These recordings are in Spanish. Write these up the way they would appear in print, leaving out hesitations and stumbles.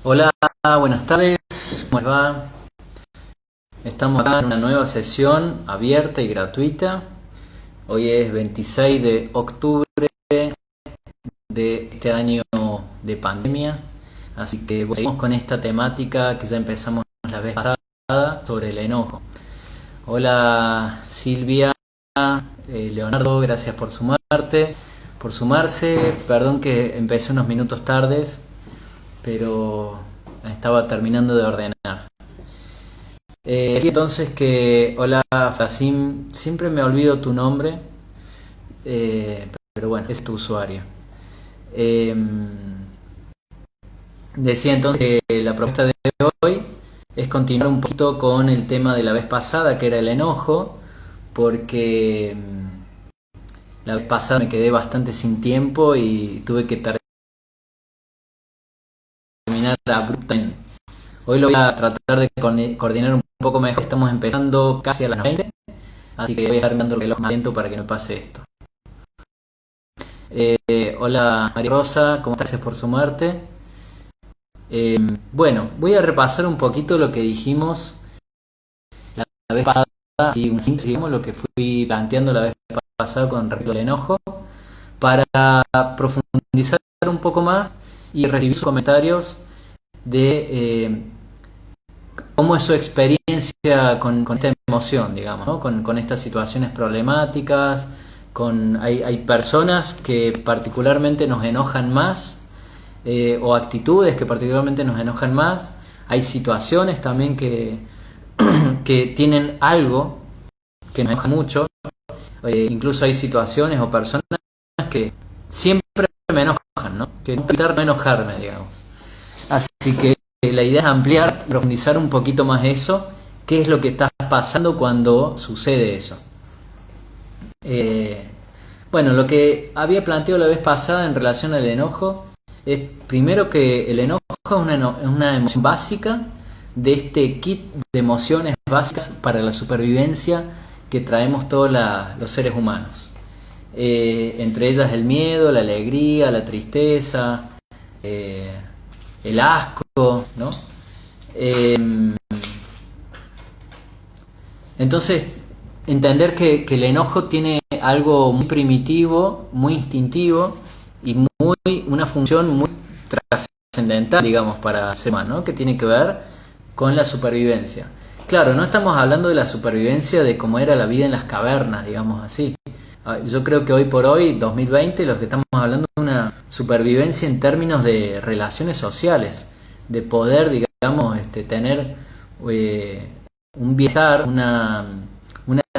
Hola, buenas tardes, ¿cómo les va? Estamos acá en una nueva sesión abierta y gratuita. Hoy es 26 de octubre de este año de pandemia, así que seguimos con esta temática que ya empezamos la vez pasada sobre el enojo. Hola Silvia, Leonardo, gracias por sumarse. Perdón que empecé unos minutos tardes, pero estaba terminando de ordenar. Sí, entonces hola Frasim, siempre me olvido tu nombre, pero bueno, es tu usuario. Eh, Decía entonces que la propuesta de hoy es continuar un poquito con el tema de la vez pasada, que era el enojo, porque la vez pasada me quedé bastante sin tiempo y tuve que terminar abruptamente. Hoy lo voy a tratar de coordinar un poco mejor. Estamos empezando casi a las 20, así que voy a estar mirando el reloj más lento para que no pase esto. Hola María Rosa, ¿cómo estás? Gracias por sumarte. Bueno, voy a repasar un poquito lo que dijimos la vez pasada, y digamos lo que fui planteando la vez pasada con respecto al enojo, para profundizar un poco más y recibir sus comentarios de cómo es su experiencia con esta emoción, digamos, ¿no? Con estas situaciones problemáticas. Hay personas que particularmente nos enojan más, o actitudes que particularmente nos enojan más. Hay situaciones también que tienen algo que nos enoja mucho. Incluso hay situaciones o personas que siempre me enojan, ¿no? Que no intentar no enojarme, digamos. Así que la idea es ampliar, profundizar un poquito más eso. ¿Qué es lo que está pasando cuando sucede eso? Bueno, lo que había planteado la vez pasada en relación al enojo es primero que el enojo es una emoción básica de este kit de emociones básicas para la supervivencia que traemos todos los seres humanos. Entre ellas el miedo, la alegría, la tristeza, el asco, ¿no? Entonces, entender que el enojo tiene algo muy primitivo, muy instintivo y una función muy trascendental, digamos, para el ser humano, ¿no? Que tiene que ver con la supervivencia. Claro, no estamos hablando de la supervivencia de cómo era la vida en las cavernas, digamos así. Yo creo que hoy por hoy, 2020, lo que estamos hablando es una supervivencia en términos de relaciones sociales, de poder, digamos, tener un bienestar, una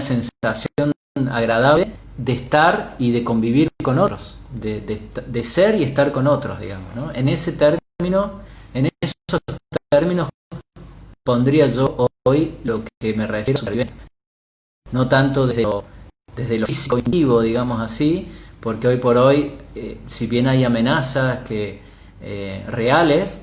sensación agradable de estar y de convivir con otros, de ser y estar con otros, digamos, ¿no? En esos términos pondría yo hoy lo que me refiero a supervivencia. No tanto desde lo físico instintivo, digamos así, porque hoy por hoy, si bien hay amenazas reales,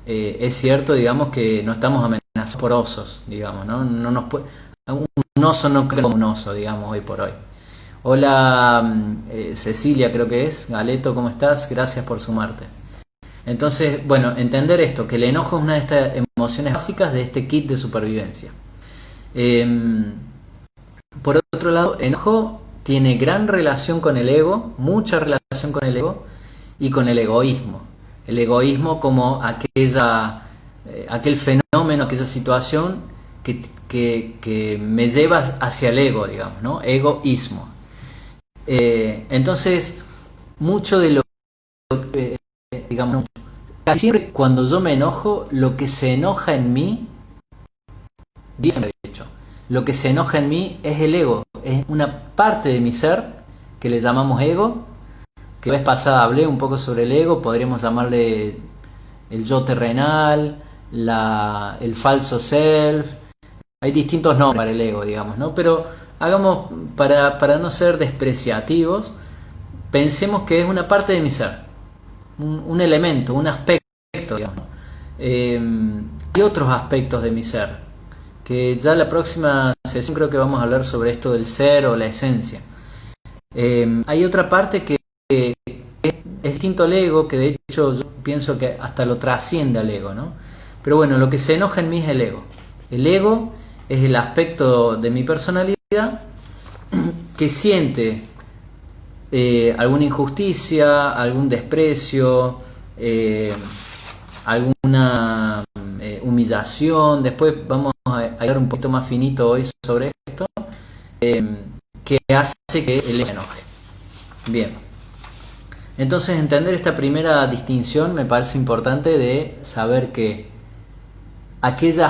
es cierto, digamos, que no estamos amenazados por osos, digamos, ¿no? Un oso no cree como un oso, digamos, hoy por hoy. Hola Cecilia, creo que es. Galeto, ¿cómo estás? Gracias por sumarte. Entonces, bueno, entender esto, que el enojo es una de estas emociones básicas de este kit de supervivencia. Por otro lado, el enojo tiene gran relación con el ego, mucha relación con el ego y con el egoísmo. El egoísmo como aquel fenómeno, aquella situación que me lleva hacia el ego, digamos, ¿no? Egoísmo. Entonces, mucho de lo que, digamos, casi siempre cuando yo me enojo, lo que se enoja en mí, de hecho, lo que se enoja en mí es el ego, es una parte de mi ser que le llamamos ego, que la vez pasada hablé un poco sobre el ego, podríamos llamarle el yo terrenal, el falso self. Hay distintos nombres para el ego, digamos, ¿no? Pero hagamos, para no ser despreciativos, pensemos que es una parte de mi ser, un elemento, un aspecto, digamos. Hay otros aspectos de mi ser, que ya la próxima sesión creo que vamos a hablar sobre esto del ser o la esencia. Hay otra parte que es es distinto al ego, que de hecho yo pienso que hasta lo trasciende al ego, ¿no? Pero bueno, lo que se enoja en mí es el ego. El ego es el aspecto de mi personalidad que siente alguna injusticia, algún desprecio, alguna humillación. Después vamos a hablar un poquito más finito hoy sobre esto, que hace que el ego se enoje. Bien, entonces entender esta primera distinción me parece importante, de saber que aquel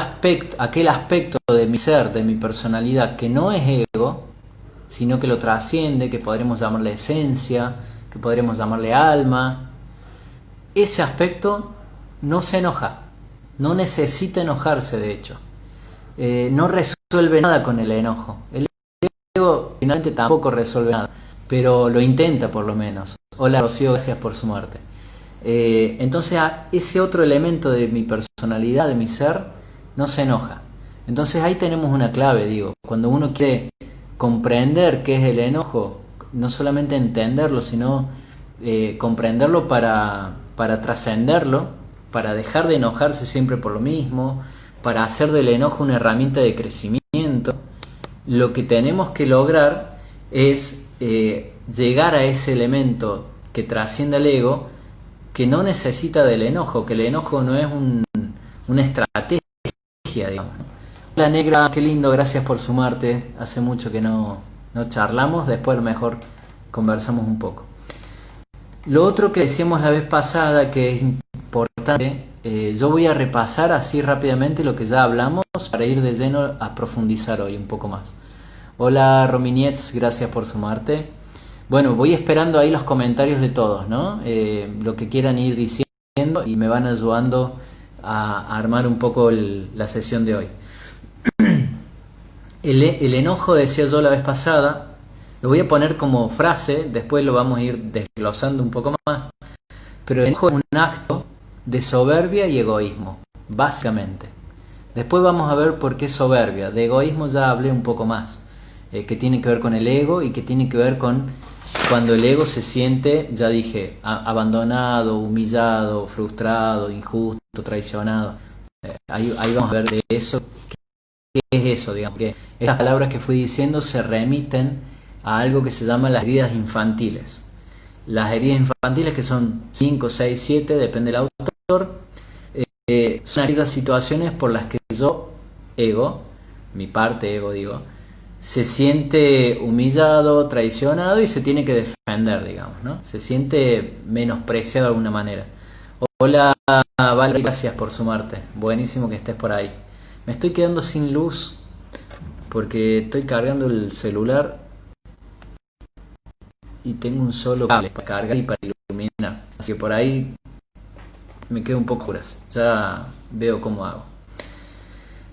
aspecto de mi ser, de mi personalidad, que no es ego, sino que lo trasciende, que podremos llamarle esencia, que podremos llamarle alma, ese aspecto no se enoja, no necesita enojarse, de hecho. No resuelve nada con el enojo. El ego finalmente tampoco resuelve nada, pero lo intenta por lo menos. Hola Rocío, gracias por su muerte. Entonces ese otro elemento de mi personalidad, de mi ser, no se enoja. Entonces ahí tenemos una clave, digo. Cuando uno quiere comprender qué es el enojo, no solamente entenderlo, sino comprenderlo para trascenderlo, para dejar de enojarse siempre por lo mismo, para hacer del enojo una herramienta de crecimiento, lo que tenemos que lograr es llegar a ese elemento que trasciende al ego, que no necesita del enojo, que el enojo no es una estrategia, digamos. Hola Negra, qué lindo, gracias por sumarte. Hace mucho que no charlamos, después mejor conversamos un poco. Lo otro que decíamos la vez pasada, que es importante, yo voy a repasar así rápidamente lo que ya hablamos para ir de lleno a profundizar hoy un poco más. Hola Rominietz, gracias por sumarte. Bueno, voy esperando ahí los comentarios de todos, ¿no? Lo que quieran ir diciendo, y me van ayudando a armar un poco la sesión de hoy. El enojo, decía yo la vez pasada, lo voy a poner como frase, después lo vamos a ir desglosando un poco más, pero el enojo es un acto de soberbia y egoísmo, básicamente. Después vamos a ver por qué soberbia. De egoísmo ya hablé un poco más, que tiene que ver con el ego y que tiene que ver con cuando el ego se siente, ya dije, abandonado, humillado, frustrado, injusto, traicionado. Ahí vamos a ver de eso. ¿Qué es eso? Digamos que estas palabras que fui diciendo se remiten a algo que se llama las heridas infantiles. Las heridas infantiles, que son 5, 6, 7, depende del autor, son aquellas situaciones por las que yo, ego, mi parte ego digo, se siente humillado, traicionado y se tiene que defender, digamos, ¿no? Se siente menospreciado de alguna manera. Hola, Valeria, gracias por sumarte. Buenísimo que estés por ahí. Me estoy quedando sin luz porque estoy cargando el celular y tengo un solo cable para cargar y para iluminar. Así que por ahí me quedo un poco oscuras. Ya veo cómo hago.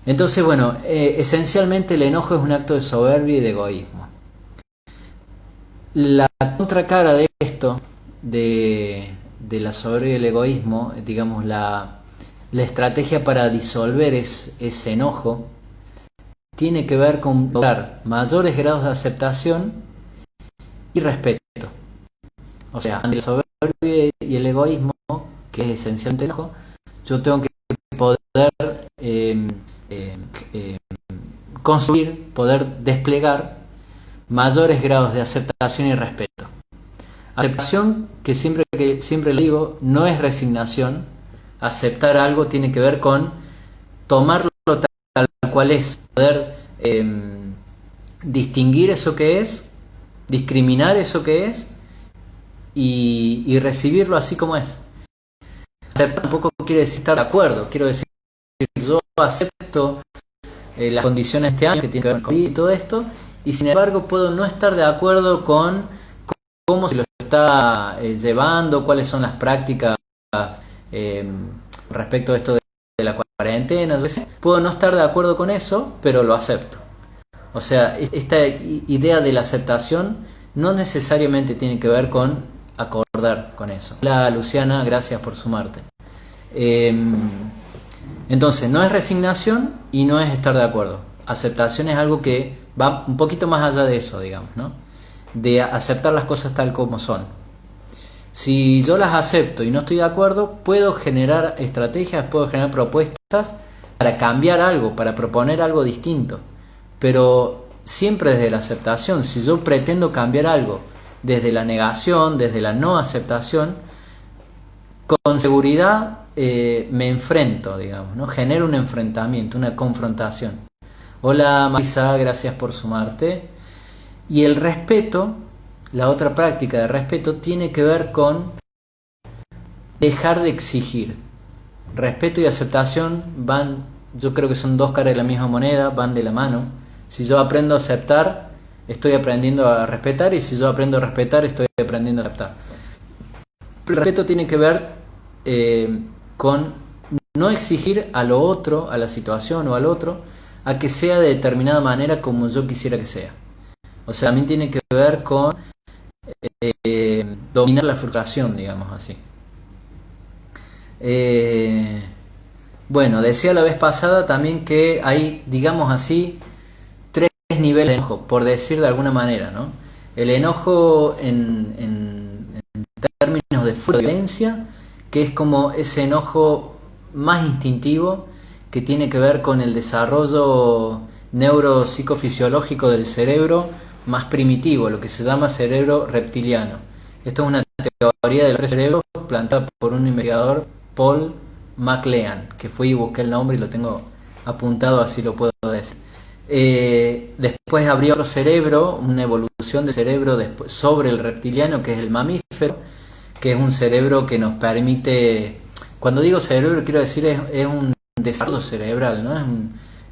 Entonces, bueno, esencialmente el enojo es un acto de soberbia y de egoísmo. La contracara de esto, de la soberbia y el egoísmo, digamos, la estrategia para disolver ese enojo, tiene que ver con lograr mayores grados de aceptación y respeto. O sea, ante la soberbia y el egoísmo, que es esencialmente el enojo, yo tengo que poder construir, poder desplegar mayores grados de aceptación y respeto. Aceptación, que siempre le digo, no es resignación. Aceptar algo tiene que ver con tomarlo tal cual es, poder distinguir eso que es, discriminar eso que es y recibirlo así como es. Aceptar tampoco quiere decir estar de acuerdo, quiero decir, yo acepto las condiciones de este año que tiene que ver con COVID y todo esto, y sin embargo puedo no estar de acuerdo con cómo se lo está llevando, cuáles son las prácticas respecto a esto de la cuarentena. Puedo no estar de acuerdo con eso, pero lo acepto. O sea, esta idea de la aceptación no necesariamente tiene que ver con acordar con eso. Hola Luciana, gracias por sumarte. Entonces, no es resignación y no es estar de acuerdo. Aceptación es algo que va un poquito más allá de eso, digamos, ¿no? De aceptar las cosas tal como son. Si yo las acepto y no estoy de acuerdo, puedo generar estrategias, puedo generar propuestas para cambiar algo, para proponer algo distinto. Pero siempre desde la aceptación. Si yo pretendo cambiar algo desde la negación, desde la no aceptación, con seguridad me enfrento, digamos, ¿no? Genero un enfrentamiento, una confrontación. Hola Marisa, gracias por sumarte. Y el respeto, la otra práctica de respeto, tiene que ver con dejar de exigir. Respeto y aceptación van, yo creo que son dos caras de la misma moneda, van de la mano. Si yo aprendo a aceptar, estoy aprendiendo a respetar, y si yo aprendo a respetar, estoy aprendiendo a aceptar. El respeto tiene que ver con no exigir a lo otro, a la situación o al otro, a que sea de determinada manera como yo quisiera que sea. O sea, también tiene que ver con dominar la frustración, digamos así. Bueno, decía la vez pasada también que hay, digamos así, tres niveles de enojo, por decir de alguna manera, ¿no? El enojo en términos de furia, de violencia, que es como ese enojo más instintivo, que tiene que ver con el desarrollo neuropsicofisiológico del cerebro más primitivo, lo que se llama cerebro reptiliano. Esto es una teoría de los tres cerebros plantada por un investigador, Paul MacLean, que fui y busqué el nombre y lo tengo apuntado, así lo puedo decir. Después habría otro cerebro, una evolución del cerebro después, sobre el reptiliano, que es el mamífero, que es un cerebro que nos permite, cuando digo cerebro quiero decir es un desarrollo cerebral, ¿no?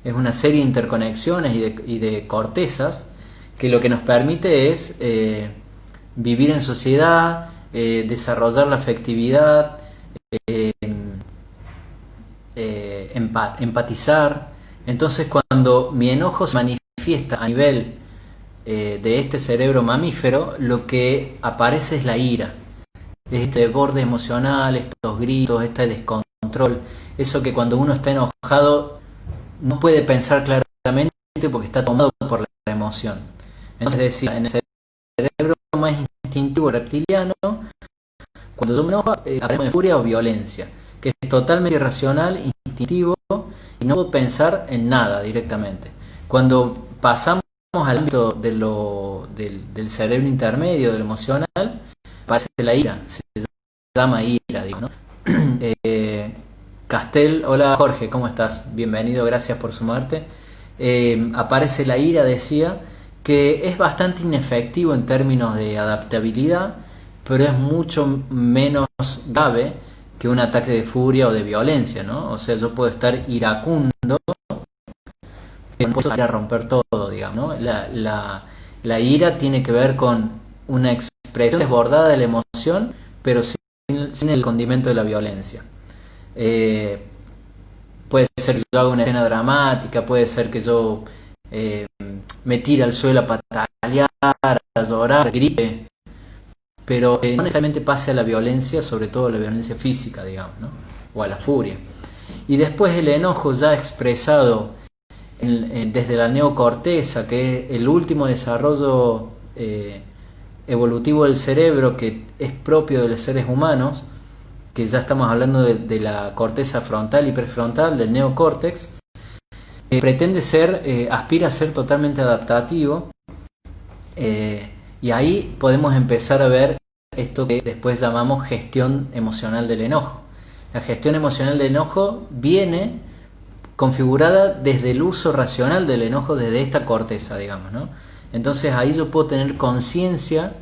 Es una serie de interconexiones y de cortezas que lo que nos permite es vivir en sociedad, desarrollar la afectividad, empatizar. Entonces, cuando mi enojo se manifiesta a nivel de este cerebro mamífero, lo que aparece es la ira, es este desborde emocional, estos gritos, este descontrol, eso que cuando uno está enojado no puede pensar claramente porque está tomado por la emoción. Entonces decía, en el cerebro más instintivo reptiliano, cuando yo me enojo, aparece furia o violencia, que es totalmente irracional, instintivo, y no puedo pensar en nada directamente. Cuando pasamos al ámbito del cerebro intermedio, del emocional, aparece la ira, se llama ira, digo, ¿no? Castel, hola Jorge, ¿cómo estás? Bienvenido, gracias por sumarte. Aparece la ira, decía, que es bastante inefectivo en términos de adaptabilidad, pero es mucho menos grave que un ataque de furia o de violencia, ¿no? O sea, yo puedo estar iracundo, pero no puedo salir a romper todo, digamos, ¿no? La ira tiene que ver con una expresión desbordada de la emoción, pero sin el condimento de la violencia. Puede ser que yo haga una escena dramática, puede ser que yo me tire al suelo a patalear, a llorar, grite, pero no necesariamente pase a la violencia, sobre todo la violencia física, digamos, ¿no? O a la furia. Y después el enojo ya expresado desde la neocorteza, que es el último desarrollo evolutivo del cerebro que es propio de los seres humanos, que ya estamos hablando de la corteza frontal y prefrontal, del neocórtex, pretende ser, aspira a ser totalmente adaptativo, y ahí podemos empezar a ver esto que después llamamos gestión emocional del enojo. La gestión emocional del enojo viene configurada desde el uso racional del enojo, desde esta corteza, digamos, ¿no? Entonces ahí yo puedo tener conciencia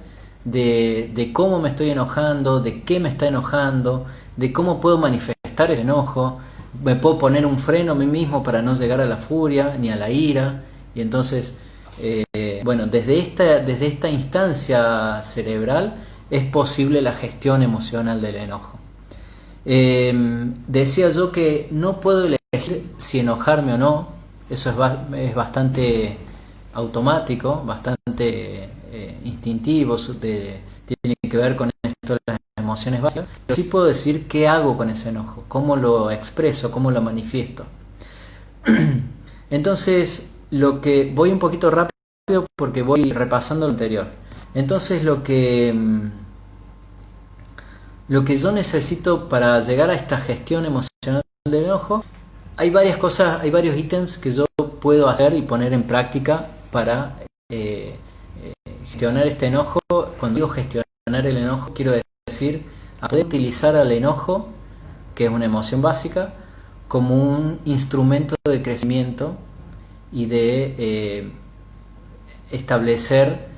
de cómo me estoy enojando, de qué me está enojando, de cómo puedo manifestar ese enojo. Me puedo poner un freno a mí mismo para no llegar a la furia ni a la ira. Y entonces, bueno, desde esta instancia cerebral es posible la gestión emocional del enojo. Decía yo que no puedo elegir si enojarme o no. Eso es bastante automático, bastante instintivo, tiene que ver con esto de las emociones básicas, pero sí puedo decir qué hago con ese enojo, cómo lo expreso, cómo lo manifiesto. Entonces, lo que voy un poquito rápido porque voy repasando lo anterior. Entonces, lo que lo que yo necesito para llegar a esta gestión emocional del enojo, hay varias cosas, hay varios ítems que yo puedo hacer y poner en práctica para gestionar este enojo. Cuando digo gestionar el enojo, quiero decir a poder utilizar al enojo, que es una emoción básica, como un instrumento de crecimiento y de establecer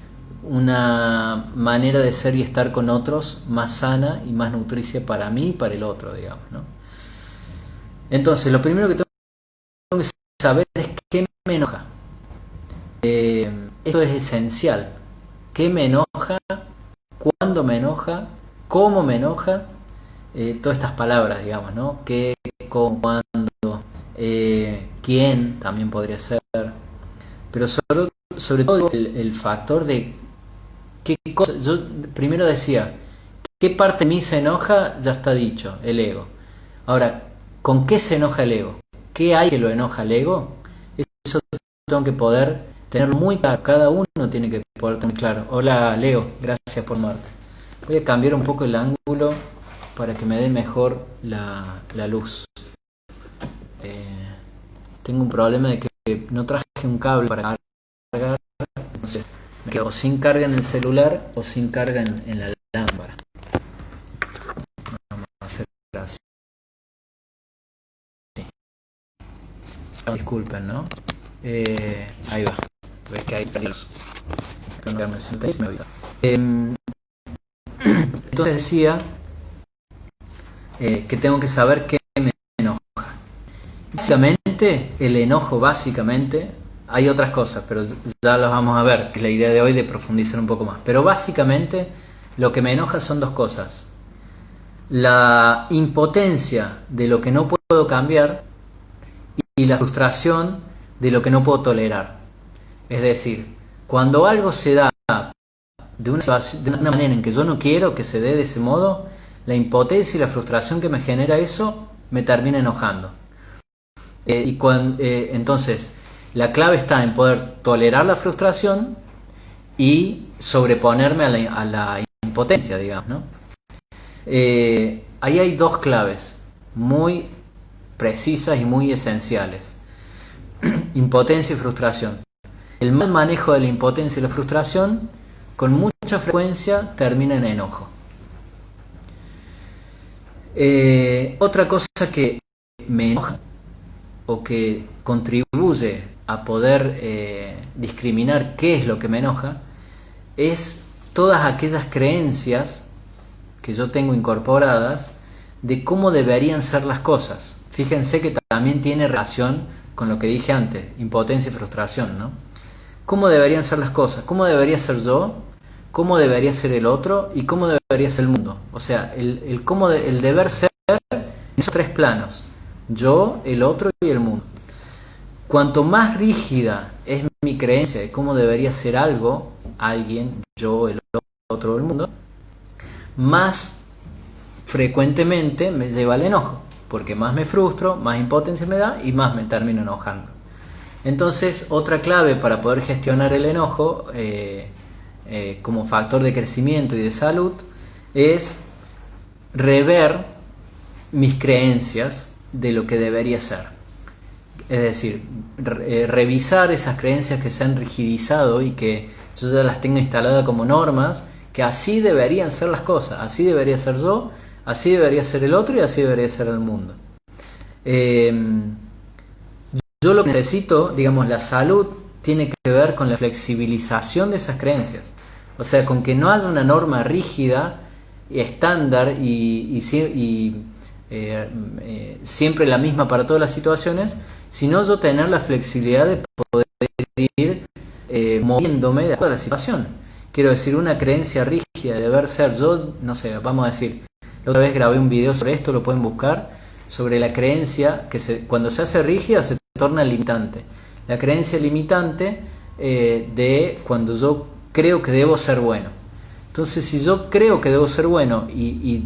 una manera de ser y estar con otros más sana y más nutricia para mí y para el otro, digamos, ¿no? Entonces, lo primero que tengo que saber es qué me enoja. Esto es esencial. ¿Qué me enoja? ¿Cuándo me enoja? ¿Cómo me enoja? Todas estas palabras, digamos, ¿no? ¿Qué, cómo, cuándo? ¿Quién? También podría ser. Pero sobre todo el factor de qué cosa. Yo primero decía, ¿qué parte de mí se enoja? Ya está dicho, el ego. Ahora, ¿con qué se enoja el ego? ¿Qué hay que lo enoja el ego? Eso tengo que poder tenerlo muy claro. Cada uno tiene que poder tener claro. Hola Leo, gracias por Marte. Voy a cambiar un poco el ángulo para que me dé mejor la luz. Tengo un problema de que no traje un cable para cargar. Entonces me quedo sin carga en el celular o sin carga en la lámpara. Vamos a hacer así. Disculpen, ¿no? Ahí va. Ves que hay luz. Entonces decía que tengo que saber qué me enoja. Básicamente, el enojo, básicamente, hay otras cosas, pero ya las vamos a ver, que es la idea de hoy de profundizar un poco más. Pero básicamente, lo que me enoja son dos cosas. La impotencia de lo que no puedo cambiar y la frustración de lo que no puedo tolerar. Es decir, cuando algo se da de una manera en que yo no quiero que se dé de ese modo, la impotencia y la frustración que me genera eso me termina enojando. Entonces, la clave está en poder tolerar la frustración y sobreponerme a la impotencia, digamos, ¿no? Ahí hay dos claves muy precisas y muy esenciales. Impotencia y frustración. El mal manejo de la impotencia y la frustración con mucha frecuencia termina en enojo. Otra cosa que me enoja o que contribuye a poder discriminar qué es lo que me enoja es todas aquellas creencias que yo tengo incorporadas de cómo deberían ser las cosas. Fíjense que también tiene relación con lo que dije antes, impotencia y frustración, ¿no? ¿Cómo deberían ser las cosas? ¿Cómo debería ser yo? ¿Cómo debería ser el otro? ¿Y cómo debería ser el mundo? O sea, el deber ser en esos tres planos. Yo, el otro y el mundo. Cuanto más rígida es mi creencia de cómo debería ser algo, alguien, yo, el otro, el mundo, más frecuentemente me lleva al enojo, porque más me frustro, más impotencia me da y más me termino enojando. Entonces, otra clave para poder gestionar el enojo como factor de crecimiento y de salud es rever mis creencias de lo que debería ser. Es decir, revisar esas creencias que se han rigidizado y que yo ya las tengo instaladas como normas, que así deberían ser las cosas, así debería ser yo, así debería ser el otro y así debería ser el mundo. Yo lo que necesito, digamos, la salud tiene que ver con la flexibilización de esas creencias. O sea, con que no haya una norma rígida, estándar y siempre la misma para todas las situaciones, sino yo tener la flexibilidad de poder ir moviéndome de acuerdo a la situación. Quiero decir, una creencia rígida de deber ser yo, no sé, vamos a decir, la otra vez grabé un video sobre esto, lo pueden buscar, sobre la creencia que cuando se hace rígida se torna limitante. La creencia limitante de cuando yo creo que debo ser bueno. Entonces, si yo creo que debo ser bueno y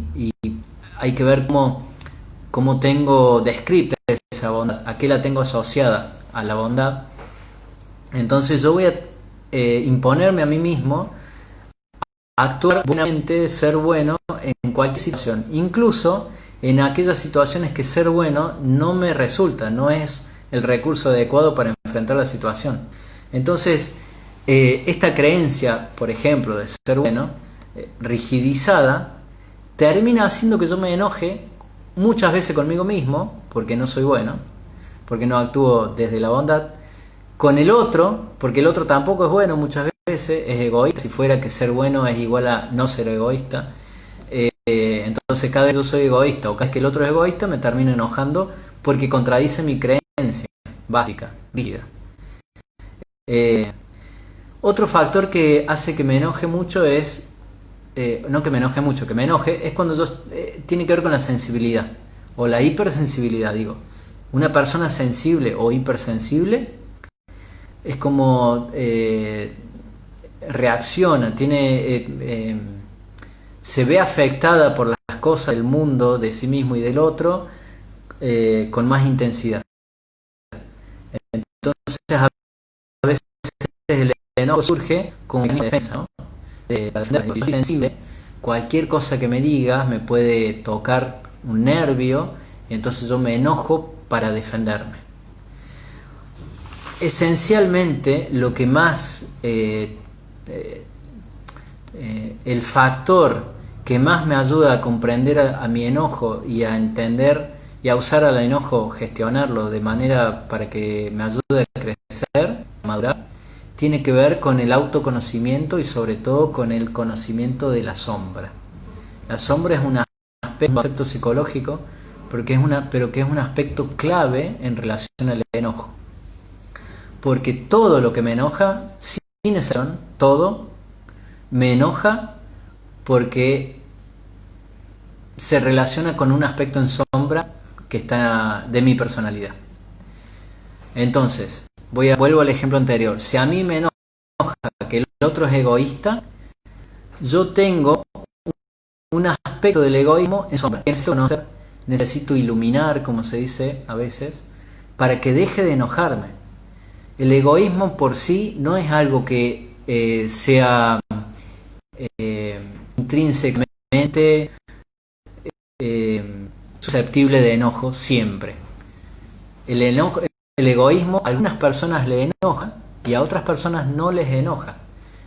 hay que ver cómo tengo descrita esa bondad, a qué la tengo asociada a la bondad, entonces yo voy a imponerme a mí mismo actuar buenamente, ser bueno en cualquier situación, incluso en aquellas situaciones que ser bueno no me resulta, no es el recurso adecuado para enfrentar la situación. Entonces, esta creencia, por ejemplo, de ser bueno, rigidizada, termina haciendo que yo me enoje muchas veces conmigo mismo, porque no soy bueno, porque no actúo desde la bondad, con el otro, porque el otro tampoco es bueno muchas veces, es egoísta. Si fuera que ser bueno es igual a no ser egoísta, entonces cada vez yo soy egoísta o cada vez que el otro es egoísta me termino enojando porque contradice mi creencia básica, rígida. Otro factor que hace que me enoje mucho es, no que me enoje mucho, que me enoje, es cuando yo, tiene que ver con la sensibilidad o la hipersensibilidad, digo. Una persona sensible o hipersensible es como reacciona, se ve afectada por las cosas del mundo, de sí mismo y del otro, con más intensidad. Entonces a veces el enojo surge con una defensa, ¿no? Para defenderme. Si soy sensible, cualquier cosa que me digas me puede tocar un nervio y entonces yo me enojo para defenderme. Esencialmente lo que más el factor que más me ayuda a comprender a mi enojo y a entender y a usar al enojo, gestionarlo de manera para que me ayude a crecer, a madurar, tiene que ver con el autoconocimiento y sobre todo con el conocimiento de la sombra. La sombra es un aspecto psicológico, pero que es un aspecto clave en relación al enojo. Porque todo lo que me enoja, sin excepción, todo me enoja porque se relaciona con un aspecto en sombra que está de mi personalidad. Entonces, vuelvo al ejemplo anterior. Si a mí me enoja que el otro es egoísta, yo tengo un aspecto del egoísmo en sombra. Necesito iluminar, como se dice a veces, para que deje de enojarme. El egoísmo por sí no es algo que sea intrínsecamente susceptible de enojo siempre. El egoísmo a algunas personas le enoja y a otras personas no les enoja.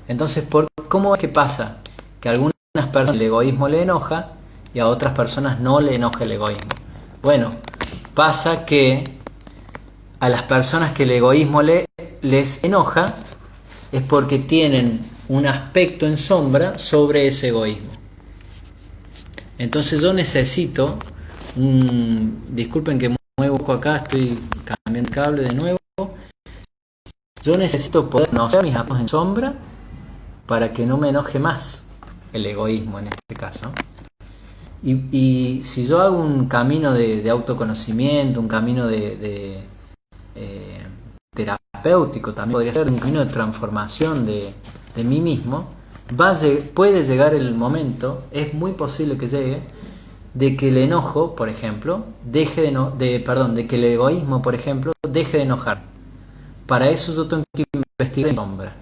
Entonces, ¿cómo es que pasa? Que a algunas personas el egoísmo le enoja y a otras personas no le enoja el egoísmo. Bueno, pasa que a las personas que el egoísmo les enoja es porque tienen un aspecto en sombra sobre ese egoísmo. Entonces yo necesito, disculpen que muevo poco acá, estoy cambiando el cable de nuevo. Yo necesito poder conocer mis aspectos en sombra para que no me enoje más el egoísmo en este caso. Y si yo hago un camino de autoconocimiento, un camino terapéutico, también podría ser un camino de transformación de mí mismo, puede llegar el momento, es muy posible que llegue, de que el enojo, por ejemplo, de que el egoísmo, por ejemplo, deje de enojar. Para eso yo tengo que investigar en sombra.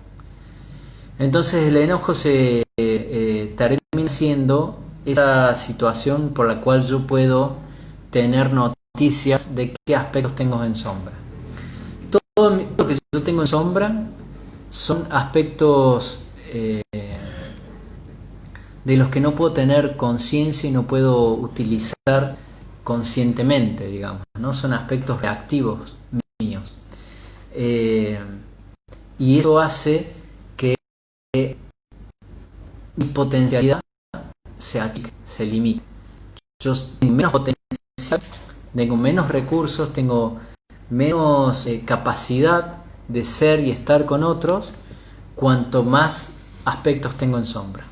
Entonces el enojo se termina siendo esa situación por la cual yo puedo tener noticias de qué aspectos tengo en sombra. Todo lo que yo tengo en sombra son aspectos de los que no puedo tener conciencia y no puedo utilizar conscientemente, digamos, ¿no? Son aspectos reactivos míos. Y eso hace que mi potencialidad se achique, se limite. Yo tengo menos potencial, tengo menos recursos, tengo menos capacidad de ser y estar con otros, cuanto más aspectos tengo en sombra.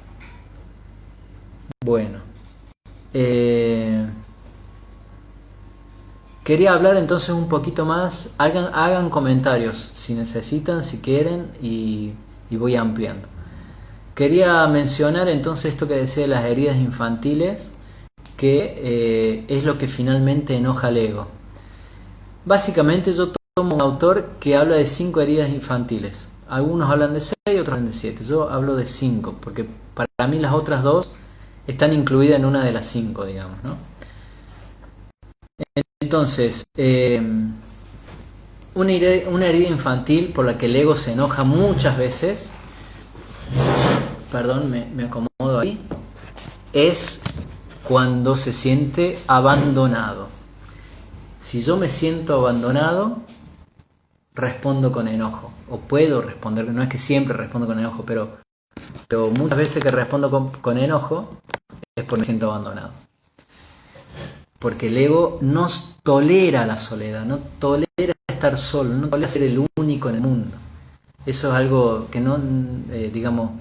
Bueno, quería hablar entonces un poquito más. Hagan comentarios si necesitan, si quieren, y voy ampliando. Quería mencionar entonces esto que decía de las heridas infantiles, que es lo que finalmente enoja al ego. Básicamente yo tomo un autor que habla de 5 heridas infantiles. Algunos hablan de 6, otros hablan de 7. Yo hablo de 5, porque para mí las otras dos están incluidas en una de las 5, digamos, ¿no? Entonces, una herida infantil por la que el ego se enoja muchas veces, perdón, me acomodo ahí, es cuando se siente abandonado. Si yo me siento abandonado, respondo con enojo, o puedo responder, no es que siempre respondo con enojo, pero muchas veces que respondo con enojo es porque me siento abandonado. Porque el ego no tolera la soledad, no tolera estar solo, no tolera ser el único en el mundo. Eso es algo que no, digamos,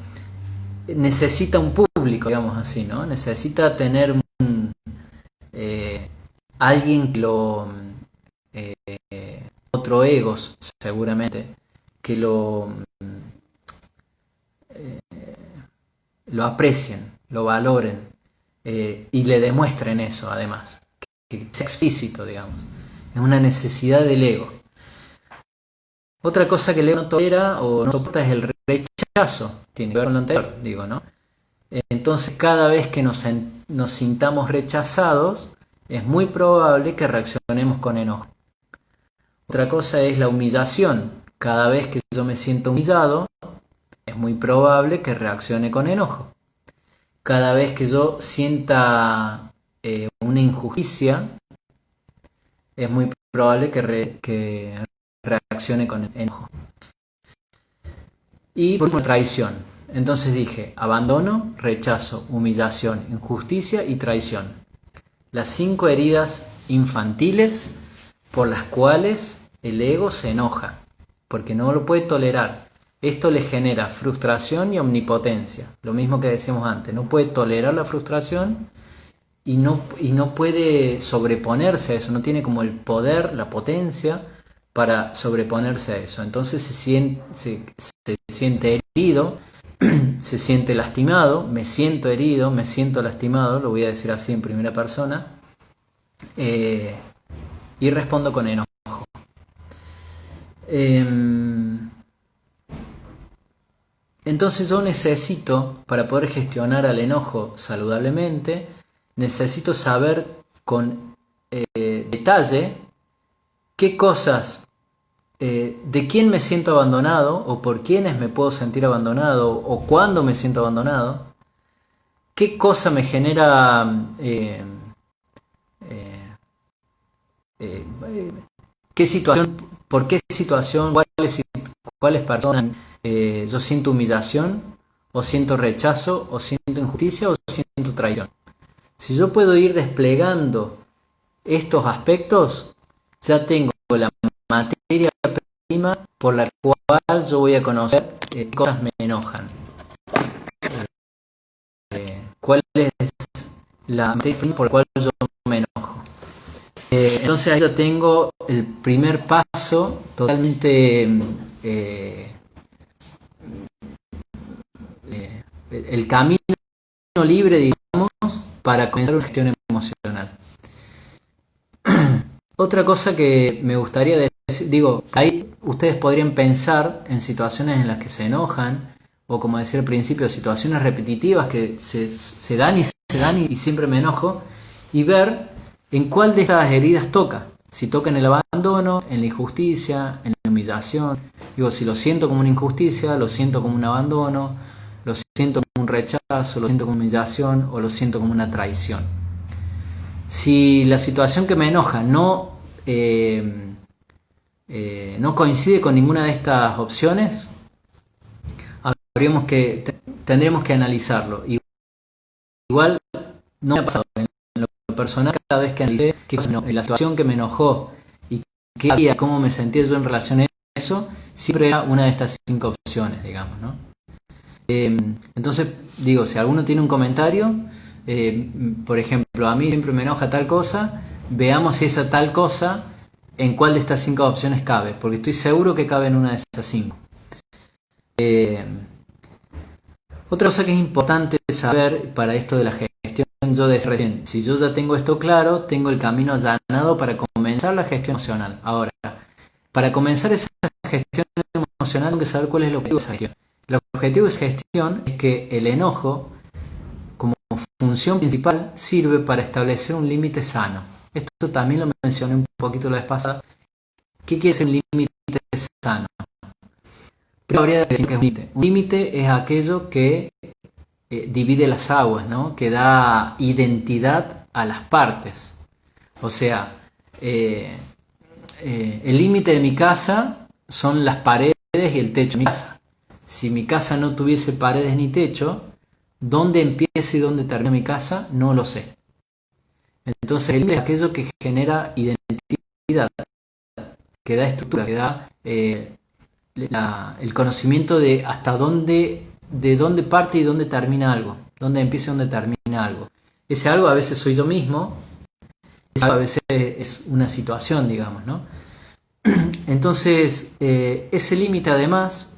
necesita un público, digamos así, ¿no? Necesita tener alguien que lo... otro ego, seguramente, que lo aprecien, lo valoren y le demuestren eso, además. Que sea explícito, digamos. Es una necesidad del ego. Otra cosa que el ego no tolera o no soporta es el rechazo. Tiene que ver con lo anterior, digo, ¿no? Entonces, cada vez que nos sintamos rechazados, es muy probable que reaccionemos con enojo. Otra cosa es la humillación. Cada vez que yo me siento humillado, es muy probable que reaccione con enojo. Cada vez que yo sienta una injusticia, es muy probable que reaccione con enojo. Y por último, traición. Entonces dije, abandono, rechazo, humillación, injusticia y traición. Las 5 heridas infantiles por las cuales el ego se enoja, porque no lo puede tolerar. Esto le genera frustración y omnipotencia, lo mismo que decíamos antes, no puede tolerar la frustración y no puede sobreponerse a eso, no tiene como el poder, la potencia para sobreponerse a eso. Entonces se siente herido, se siente lastimado, me siento herido, me siento lastimado, lo voy a decir así en primera persona, y respondo con enojo. Entonces yo necesito, para poder gestionar al enojo saludablemente, necesito saber con detalle qué cosas, de quién me siento abandonado o por quiénes me puedo sentir abandonado o cuándo me siento abandonado, qué cosa me genera qué situación, por qué situación, cuáles personas yo siento humillación o siento rechazo o siento injusticia o siento traición. Si yo puedo ir desplegando estos aspectos, ya tengo la materia prima por la cual yo voy a conocer qué cosas me enojan. ¿Cuál es la materia prima por la cual yo me enojo? Entonces ahí ya tengo el primer paso totalmente el camino libre, digamos, para comenzar una gestión emocional. Otra cosa que me gustaría decir, digo, ahí ustedes podrían pensar en situaciones en las que se enojan, o como decía al principio, situaciones repetitivas que se dan y siempre me enojo, y ver en cuál de estas heridas toca. Si toca en el abandono, en la injusticia, en la humillación. Digo, si lo siento como una injusticia, lo siento como un abandono, lo siento como un rechazo, lo siento como humillación o lo siento como una traición. Si la situación que me enoja no coincide con ninguna de estas opciones, tendríamos que analizarlo. Igual no me ha pasado en lo personal, cada vez que analicé la situación que me enojó y qué haría, cómo me sentía yo en relación a eso, siempre era una de estas 5 opciones, digamos, ¿no? Entonces, digo, si alguno tiene un comentario, por ejemplo, a mí siempre me enoja tal cosa, veamos si esa tal cosa en cuál de estas 5 opciones cabe, porque estoy seguro que cabe en una de esas 5. Otra cosa que es importante saber para esto de la gestión, yo decía recién, si yo ya tengo esto claro, tengo el camino allanado para comenzar la gestión emocional. Ahora, para comenzar esa gestión emocional, tengo que saber cuál es el objetivo de esa gestión. El objetivo de esa gestión es que el enojo, como función principal, sirve para establecer un límite sano. Esto también lo mencioné un poquito la vez pasada. ¿Qué quiere decir un límite sano? Primero habría de decir que es un límite. Un límite es aquello que divide las aguas, ¿no? Que da identidad a las partes. O sea, el límite de mi casa son las paredes y el techo de mi casa. Si mi casa no tuviese paredes ni techo, ¿dónde empieza y dónde termina mi casa? No lo sé. Entonces el límite es aquello que genera identidad, que da estructura, que da el conocimiento de hasta dónde, de dónde parte y dónde termina algo, dónde empieza y dónde termina algo. Ese algo a veces soy yo mismo, ese algo a veces es una situación, digamos, ¿no? Entonces, ese límite además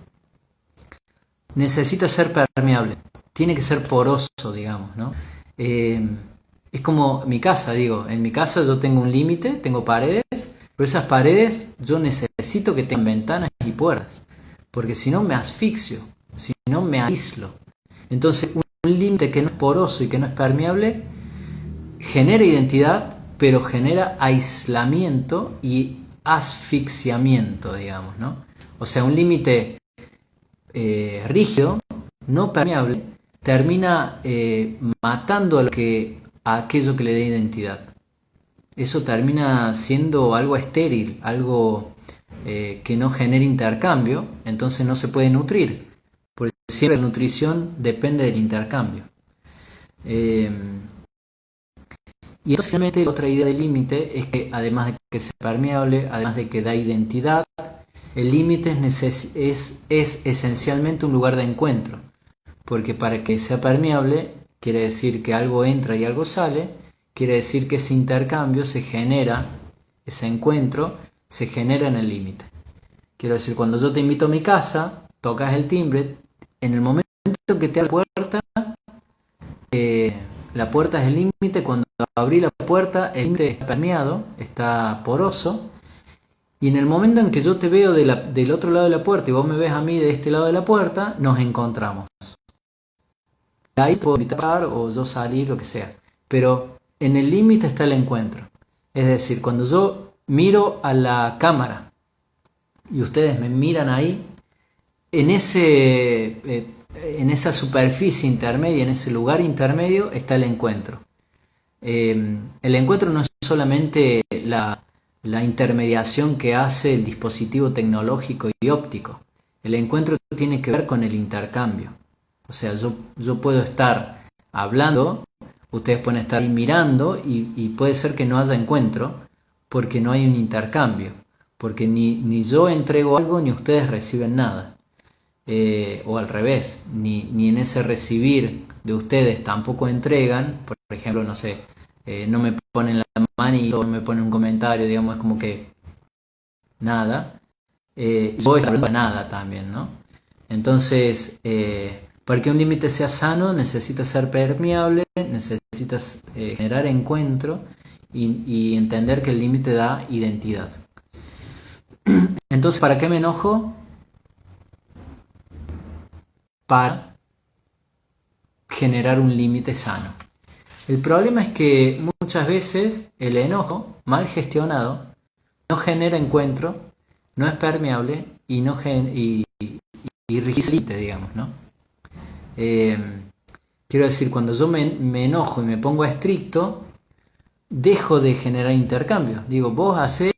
necesita ser permeable, tiene que ser poroso, digamos, ¿no? Es como mi casa, digo, en mi casa yo tengo un límite, tengo paredes, pero esas paredes yo necesito que tengan ventanas y puertas, porque si no me asfixio, si no me aíslo. Entonces un límite que no es poroso y que no es permeable genera identidad, pero genera aislamiento y asfixiamiento, digamos, ¿no? O sea, un límite rígido, no permeable, termina matando a aquello que le da identidad. Eso termina siendo algo estéril, algo que no genera intercambio, entonces no se puede nutrir, porque siempre la nutrición depende del intercambio. Y entonces finalmente otra idea del límite es que además de que sea permeable, además de que da identidad, el límite es esencialmente un lugar de encuentro, porque para que sea permeable quiere decir que algo entra y algo sale, quiere decir que ese intercambio se genera, ese encuentro se genera en el límite. Quiero decir, cuando yo te invito a mi casa, tocas el timbre, en el momento que te abro la puerta es el límite, cuando abrí la puerta el límite está permeado, está poroso, y en el momento en que yo te veo del otro lado de la puerta y vos me ves a mí de este lado de la puerta, nos encontramos. Ahí te puedo invitar o yo salir, lo que sea. Pero en el límite está el encuentro. Es decir, cuando yo miro a la cámara y ustedes me miran ahí, en esa superficie intermedia, en ese lugar intermedio, está el encuentro. El encuentro no es solamente la intermediación que hace el dispositivo tecnológico y óptico. El encuentro tiene que ver con el intercambio. O sea, yo puedo estar hablando, ustedes pueden estar ahí mirando y puede ser que no haya encuentro porque no hay un intercambio, porque ni yo entrego algo ni ustedes reciben nada. O al revés, ni en ese recibir de ustedes tampoco entregan, por ejemplo, no sé, no me ponen la mano y no me ponen un comentario, digamos, es como que nada. Yo estoy hablando de nada también, ¿no? Entonces, para que un límite sea sano, necesita ser permeable, necesitas generar encuentro y entender que el límite da identidad. Entonces, ¿para qué me enojo? Para generar un límite sano. El problema es que muchas veces el enojo mal gestionado no genera encuentro, no es permeable y no rigidita, digamos, ¿no? Quiero decir, cuando yo me enojo y me pongo estricto, dejo de generar intercambio. Digo, vos hacés,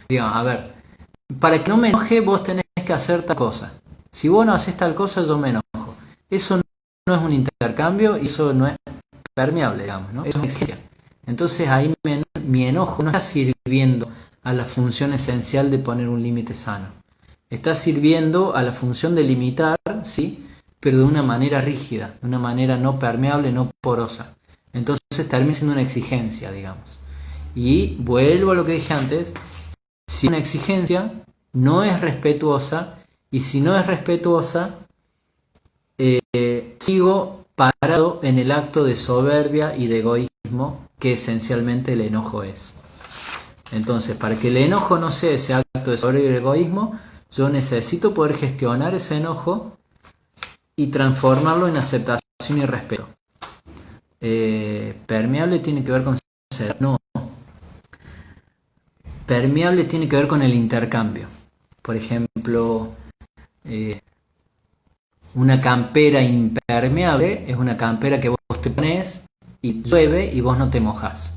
digamos, a ver, para que no me enoje vos tenés que hacer tal cosa. Si vos no haces tal cosa, yo me enojo. Eso no es un intercambio y eso no es permeable, digamos, ¿no? Eso es una exigencia. Entonces ahí mi enojo no está sirviendo a la función esencial de poner un límite sano. Está sirviendo a la función de limitar, ¿sí? Pero de una manera rígida, de una manera no permeable, no porosa. Entonces termina siendo una exigencia, digamos. Y vuelvo a lo que dije antes, si una exigencia no es respetuosa, y si no es respetuosa, sigo parado en el acto de soberbia y de egoísmo que esencialmente el enojo es. Entonces, para que el enojo no sea ese acto de soberbia y de egoísmo, Yo necesito poder gestionar ese enojo y transformarlo en aceptación y respeto. Permeable tiene que ver con ceder. No. Permeable tiene que ver con el intercambio. Por ejemplo, una campera impermeable es una campera que vos te pones y llueve y vos no te mojás.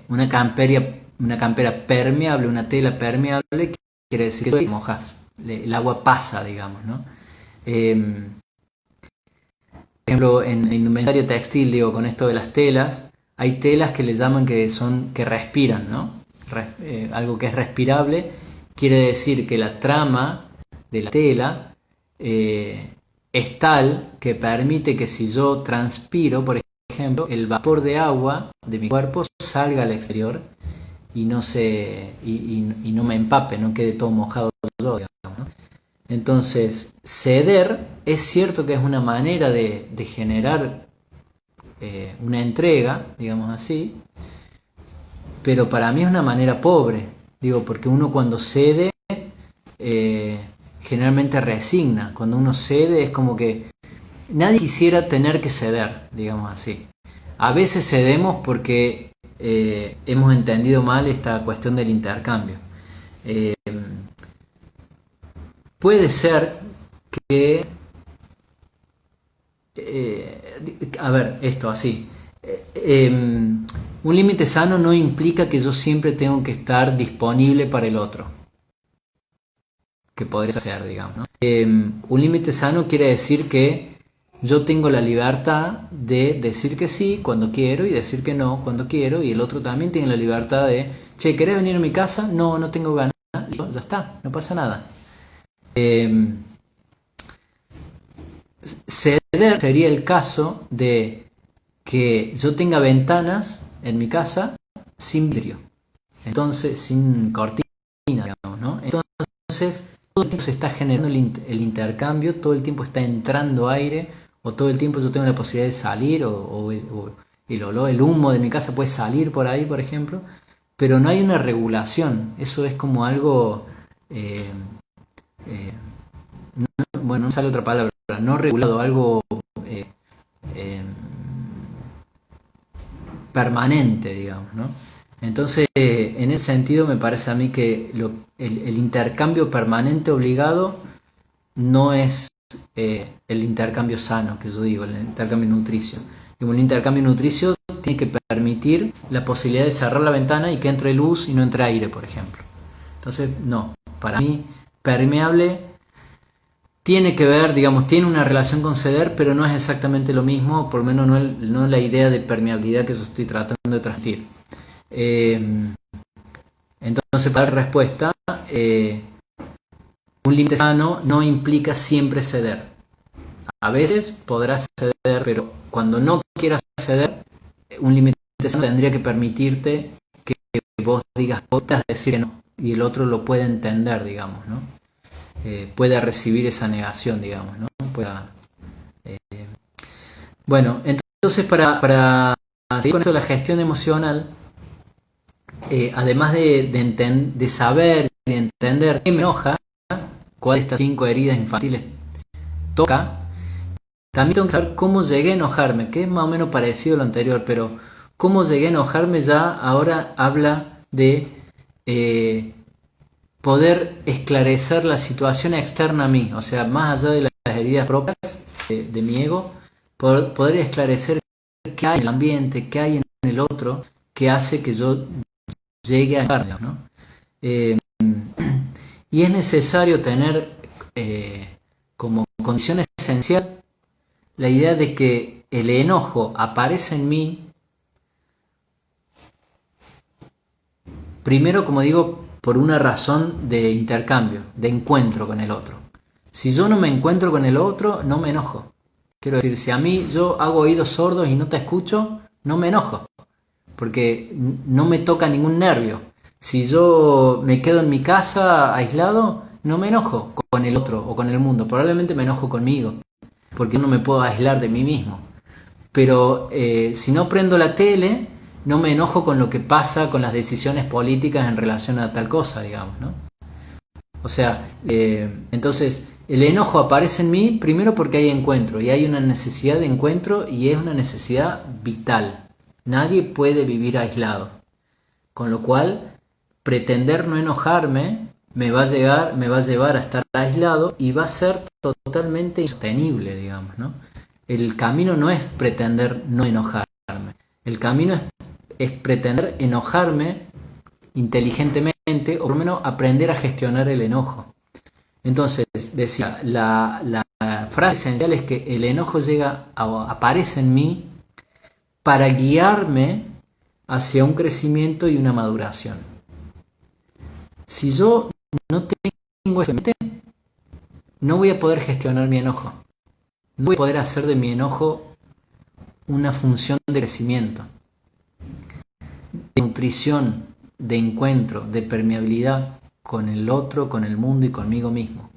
Una campera permeable, una tela permeable, quiere decir que te mojás. El agua pasa, digamos, ¿no? Por ejemplo, en indumentaria textil, digo, con esto de las telas, hay telas que le llaman que respiran, ¿no? Algo que es respirable quiere decir que la trama de la tela es tal que permite que si yo transpiro, por ejemplo, el vapor de agua de mi cuerpo salga al exterior y no me empape, no quede todo mojado yo, digamos, ¿no? Entonces, ceder es cierto que es una manera de generar una entrega, digamos así, pero para mí es una manera pobre, digo, porque uno cuando cede generalmente resigna. Cuando uno cede es como que nadie quisiera tener que ceder, digamos así. A veces cedemos porque hemos entendido mal esta cuestión del intercambio. Puede ser que a ver, esto así. Un límite sano no implica que yo siempre tengo que estar disponible para el otro, que podría ser, digamos, ¿no? Un límite sano quiere decir que yo tengo la libertad de decir que sí cuando quiero y decir que no cuando quiero, y el otro también tiene la libertad de, che, ¿querés venir a mi casa? No, no tengo ganas. Ya está, no pasa nada. Ceder sería el caso de que yo tenga ventanas en mi casa sin vidrio, entonces sin cortina, digamos, ¿no? Entonces todo el tiempo se está generando el intercambio, todo el tiempo está entrando aire, o todo el tiempo yo tengo la posibilidad de salir, o el olor, el humo de mi casa puede salir por ahí, por ejemplo, pero no hay una regulación. Eso es como algo bueno, no sale otra palabra, no regulado, algo permanente, digamos, ¿no? Entonces, en ese sentido me parece a mí que el intercambio permanente obligado no es el intercambio sano, que yo digo, el intercambio nutricio. El intercambio nutricio tiene que permitir la posibilidad de cerrar la ventana y que entre luz y no entre aire, por ejemplo. Entonces, no, para mí, permeable tiene que ver, digamos, tiene una relación con ceder, pero no es exactamente lo mismo, por lo menos no la idea de permeabilidad que yo estoy tratando de transmitir. Entonces, para dar respuesta, un límite sano no implica siempre ceder. A veces podrás ceder, pero cuando no quieras ceder, un límite sano tendría que permitirte que vos digas, puedas decir que no, y el otro lo puede entender, digamos, ¿no? Pueda recibir esa negación, digamos, ¿no? Bueno, entonces para seguir con esto de la gestión emocional, además de saber y de entender qué me enoja, cuál de estas 5 heridas infantiles toca, también tengo que saber cómo llegué a enojarme, que es más o menos parecido a lo anterior, pero cómo llegué a enojarme ya ahora habla de poder esclarecer la situación externa a mí, o sea, más allá de las heridas propias de mi ego, poder esclarecer qué hay en el ambiente, qué hay en el otro, que hace que yo llegue a enojarme, ¿no? Y es necesario tener como condición esencial la idea de que el enojo aparece en mí, primero, como digo, por una razón de intercambio, de encuentro con el otro. Si yo no me encuentro con el otro, no me enojo. Quiero decir, si a mí yo hago oídos sordos y no te escucho, no me enojo, porque no me toca ningún nervio. Si yo me quedo en mi casa aislado, no me enojo con el otro o con el mundo, probablemente me enojo conmigo, porque no me puedo aislar de mí mismo. Pero si no prendo la tele, no me enojo con lo que pasa con las decisiones políticas en relación a tal cosa, digamos, ¿no? O sea, entonces el enojo aparece en mí primero porque hay encuentro y hay una necesidad de encuentro y es una necesidad vital. Nadie puede vivir aislado. Con lo cual, pretender no enojarme me va a llevar a estar aislado y va a ser totalmente insostenible, digamos, ¿no? El camino no es pretender no enojarme. El camino es pretender enojarme inteligentemente o por lo menos aprender a gestionar el enojo. Entonces, decía, la frase esencial es que el enojo aparece en mí para guiarme hacia un crecimiento y una maduración. Si yo no tengo esto en mente, no voy a poder gestionar mi enojo. No voy a poder hacer de mi enojo una función de crecimiento, de nutrición, de encuentro, de permeabilidad con el otro, con el mundo y conmigo mismo.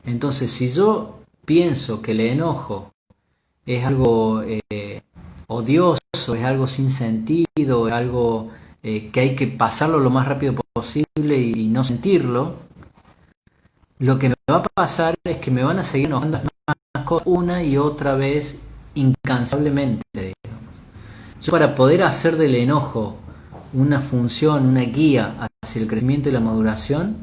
Entonces, si yo pienso que el enojo es algo odioso, es algo sin sentido, es algo que hay que pasarlo lo más rápido posible y no sentirlo, lo que me va a pasar es que me van a seguir enojando más cosas una y otra vez incansablemente, digamos. Yo, para poder hacer del enojo una función, una guía hacia el crecimiento y la maduración,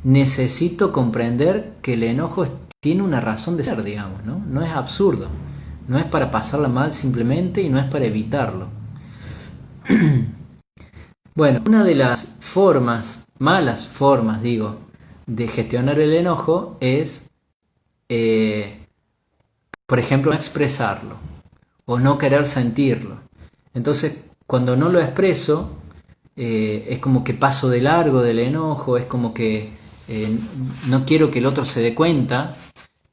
necesito comprender que el enojo tiene una razón de ser, digamos, ¿no? No es absurdo, no es para pasarla mal simplemente y no es para evitarlo. Bueno, una de las formas, malas formas, digo, de gestionar el enojo es, por ejemplo, no expresarlo o no querer sentirlo. Entonces, cuando no lo expreso, es como que paso de largo del enojo, es como que no quiero que el otro se dé cuenta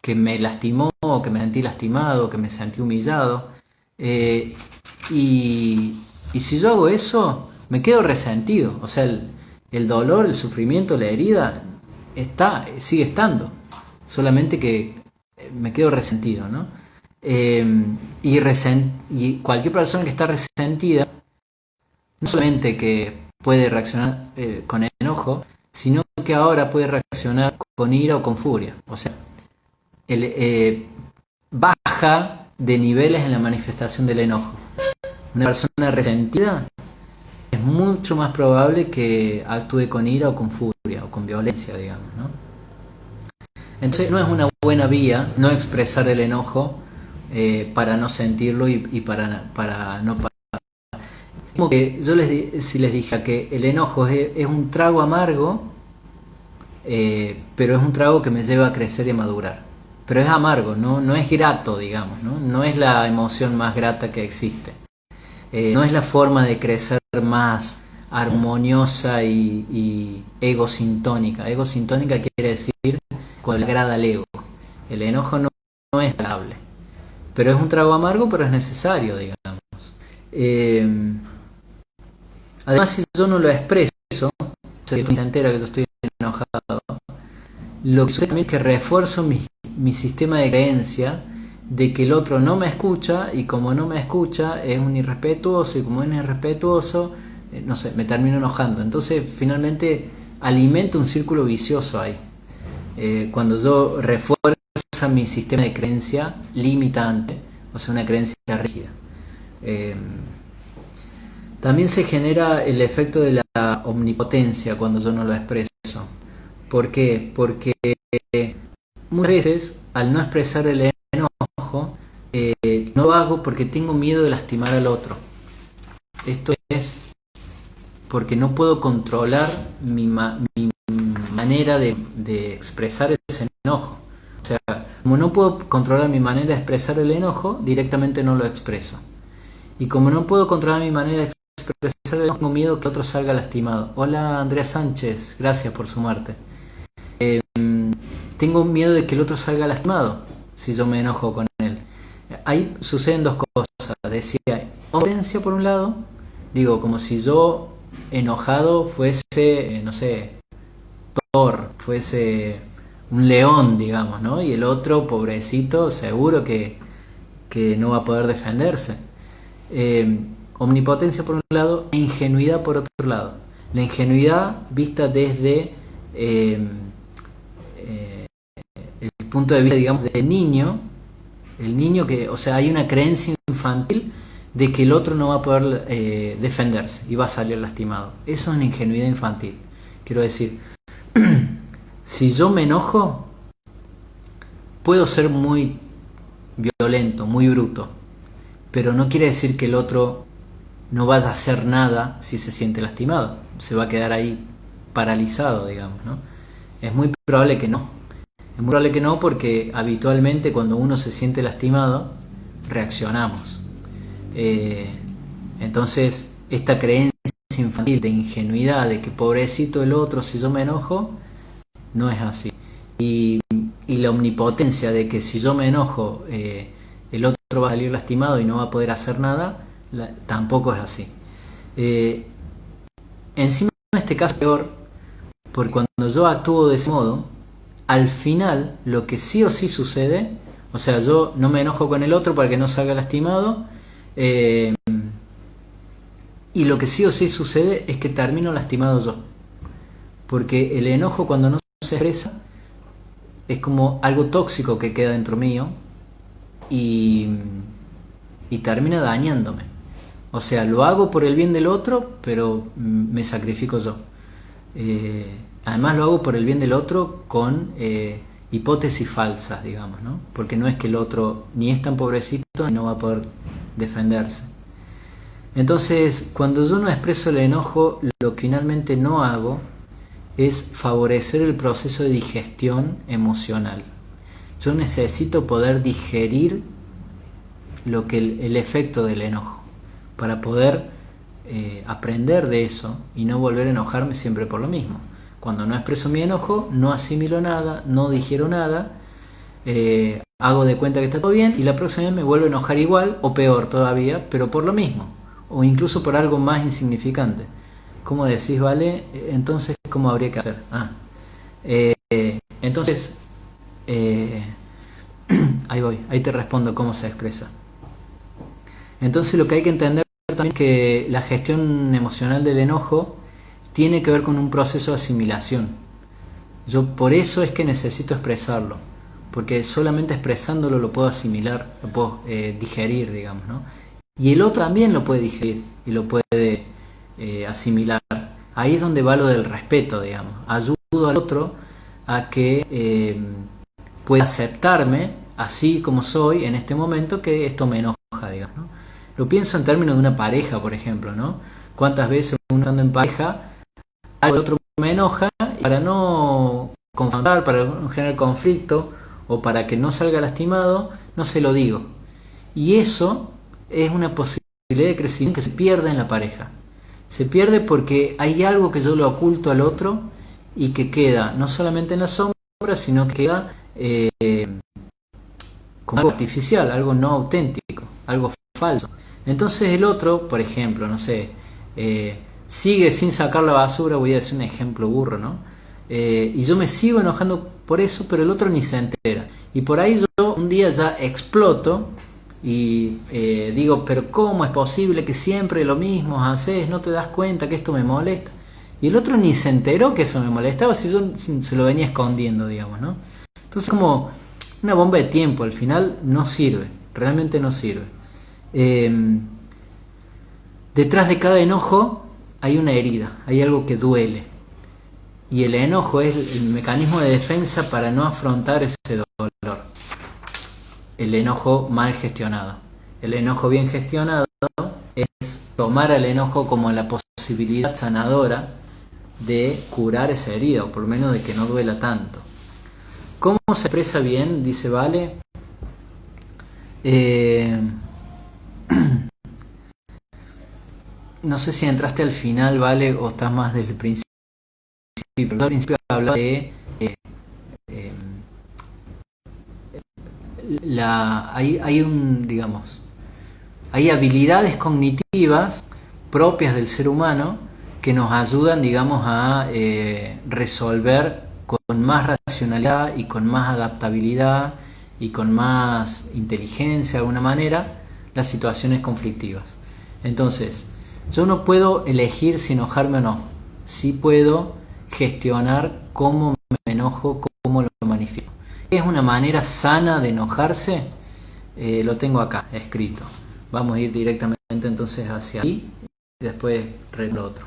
que me lastimó, que me sentí lastimado, que me sentí humillado. Y si yo hago eso, me quedo resentido. O sea, el dolor, el sufrimiento, la herida sigue estando. Solamente que me quedo resentido, ¿no? Y cualquier persona que está resentida, no solamente que puede reaccionar con enojo, sino que ahora puede reaccionar con ira o con furia. O sea, baja de niveles en la manifestación del enojo. Una persona resentida es mucho más probable que actúe con ira o con furia o con violencia, digamos, ¿no? Entonces no es una buena vía no expresar el enojo para no sentirlo y para no pasar. Como que yo si les dije que el enojo es un trago amargo, pero es un trago que me lleva a crecer y a madurar. Pero es amargo, no es grato, digamos, ¿no? No es la emoción más grata que existe. No es la forma de crecer más armoniosa y egosintónica. Egosintónica quiere decir cuando le agrada al ego. El enojo no es agradable. Pero es un trago amargo, pero es necesario, digamos. Además, si yo no lo expreso, se entera que yo estoy enojado, lo que sucede también es que refuerzo mi sistema de creencia de que el otro no me escucha y como no me escucha es un irrespetuoso y como es un irrespetuoso, no sé, me termino enojando. Entonces finalmente alimento un círculo vicioso ahí. Cuando yo refuerzo mi sistema de creencia limitante, o sea, una creencia rígida. También se genera el efecto de la omnipotencia cuando yo no lo expreso. ¿Por qué? Porque muchas veces al no expresar el enojo, no lo hago porque tengo miedo de lastimar al otro. Esto es porque no puedo controlar mi manera de expresar ese enojo. O sea, como no puedo controlar mi manera de expresar el enojo, directamente no lo expreso. Y como no puedo controlar mi manera de expresar el enojo, tengo miedo que otro salga lastimado. Hola Andrea Sánchez, gracias por sumarte. Tengo miedo de que el otro salga lastimado si yo me enojo con él. Ahí suceden dos cosas. Decía, omnipotencia por un lado, digo, como si yo enojado fuese, no sé, Thor, fuese un león, digamos, ¿no? Y el otro, pobrecito, seguro que no va a poder defenderse. Omnipotencia por un lado e ingenuidad por otro lado. La ingenuidad vista desde el punto de vista, digamos, del niño, el niño que, o sea, hay una creencia infantil de que el otro no va a poder defenderse y va a salir lastimado. Eso es una ingenuidad infantil. Quiero decir, si yo me enojo, puedo ser muy violento, muy bruto, pero no quiere decir que el otro no vaya a hacer nada si se siente lastimado. Se va a quedar ahí paralizado, digamos, ¿no? Es muy probable que no. Es muy probable que no, porque habitualmente cuando uno se siente lastimado, reaccionamos. Entonces, esta creencia infantil de ingenuidad, de que pobrecito el otro si yo me enojo, no es así. Y la omnipotencia de que si yo me enojo, el otro va a salir lastimado y no va a poder hacer nada, tampoco es así. Encima en este caso es peor, porque cuando yo actúo de ese modo, al final lo que sí o sí sucede, o sea, yo no me enojo con el otro para que no salga lastimado, y lo que sí o sí sucede es que termino lastimado yo, porque el enojo, cuando no se expresa, es como algo tóxico que queda dentro mío y termina dañándome. O sea, lo hago por el bien del otro, pero me sacrifico yo. Además lo hago por el bien del otro con hipótesis falsas, digamos, ¿no? Porque no es que el otro ni es tan pobrecito ni no va a poder defenderse. Entonces, cuando yo no expreso el enojo, lo que finalmente no hago es favorecer el proceso de digestión emocional. Yo necesito poder digerir lo que el efecto del enojo, para poder aprender de eso y no volver a enojarme siempre por lo mismo. Cuando no expreso mi enojo, no asimilo nada, no digiero nada, hago de cuenta que está todo bien y la próxima vez me vuelvo a enojar igual o peor todavía, pero por lo mismo, o incluso por algo más insignificante. ¿Cómo decís, vale? Entonces, ¿cómo habría que hacer? Entonces, ahí voy, ahí te respondo cómo se expresa. Entonces lo que hay que entender también es que la gestión emocional del enojo tiene que ver con un proceso de asimilación. Yo por eso es que necesito expresarlo, porque solamente expresándolo lo puedo asimilar, lo puedo digerir, digamos, ¿no? Y el otro también lo puede digerir y lo puede asimilar. Ahí es donde va lo del respeto, digamos. Ayudo al otro a que pueda aceptarme así como soy en este momento, que esto me enoja, digamos, ¿no? Lo pienso en términos de una pareja, por ejemplo, ¿no? ¿Cuántas veces uno estando en pareja, algo de otro me enoja, y para no confrontar, para no generar conflicto o para que no salga lastimado, no se lo digo? Y eso es una posibilidad de crecimiento que se pierde en la pareja. Se pierde porque hay algo que yo le oculto al otro y que queda no solamente en la sombra, sino que queda como algo artificial, algo no auténtico, algo falso. Entonces el otro, por ejemplo, no sé, sigue sin sacar la basura, voy a decir un ejemplo burro, ¿no? Y yo me sigo enojando por eso, pero el otro ni se entera. Y por ahí yo un día ya exploto y digo, pero ¿cómo es posible que siempre lo mismo haces? ¿No te das cuenta que esto me molesta? Y el otro ni se enteró que eso me molestaba, si yo se lo venía escondiendo, digamos, ¿no? Entonces como una bomba de tiempo, al final no sirve, realmente no sirve. Detrás de cada enojo hay una herida, hay algo que duele. Y el enojo es el mecanismo de defensa para no afrontar ese dolor. El enojo mal gestionado. El enojo bien gestionado es tomar al enojo como la posibilidad sanadora de curar esa herida, o por lo menos de que no duela tanto. ¿Cómo se expresa bien? Dice Vale. No sé si entraste al final, Vale, o estás más desde el principio. Al principio hablaba de hay habilidades cognitivas propias del ser humano que nos ayudan, digamos, a resolver con más racionalidad y con más adaptabilidad y con más inteligencia, de alguna manera, las situaciones conflictivas. Entonces, yo no puedo elegir si enojarme o no. Sí puedo gestionar cómo me enojo, cómo cómo lo manifiesto. ¿Es una manera sana de enojarse? Lo tengo acá escrito. Vamos a ir directamente entonces hacia ahí y después lo otro.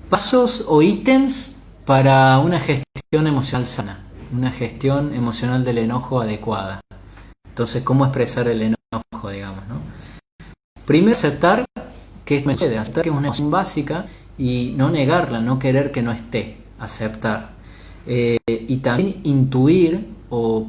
Pasos o ítems para una gestión emocional sana, una gestión emocional del enojo adecuada. Entonces, ¿cómo expresar el enojo, digamos, ¿no? Primero, aceptar que esto me sucede, aceptar que es una emoción básica y no negarla, no querer que no esté, aceptar. Y también intuir o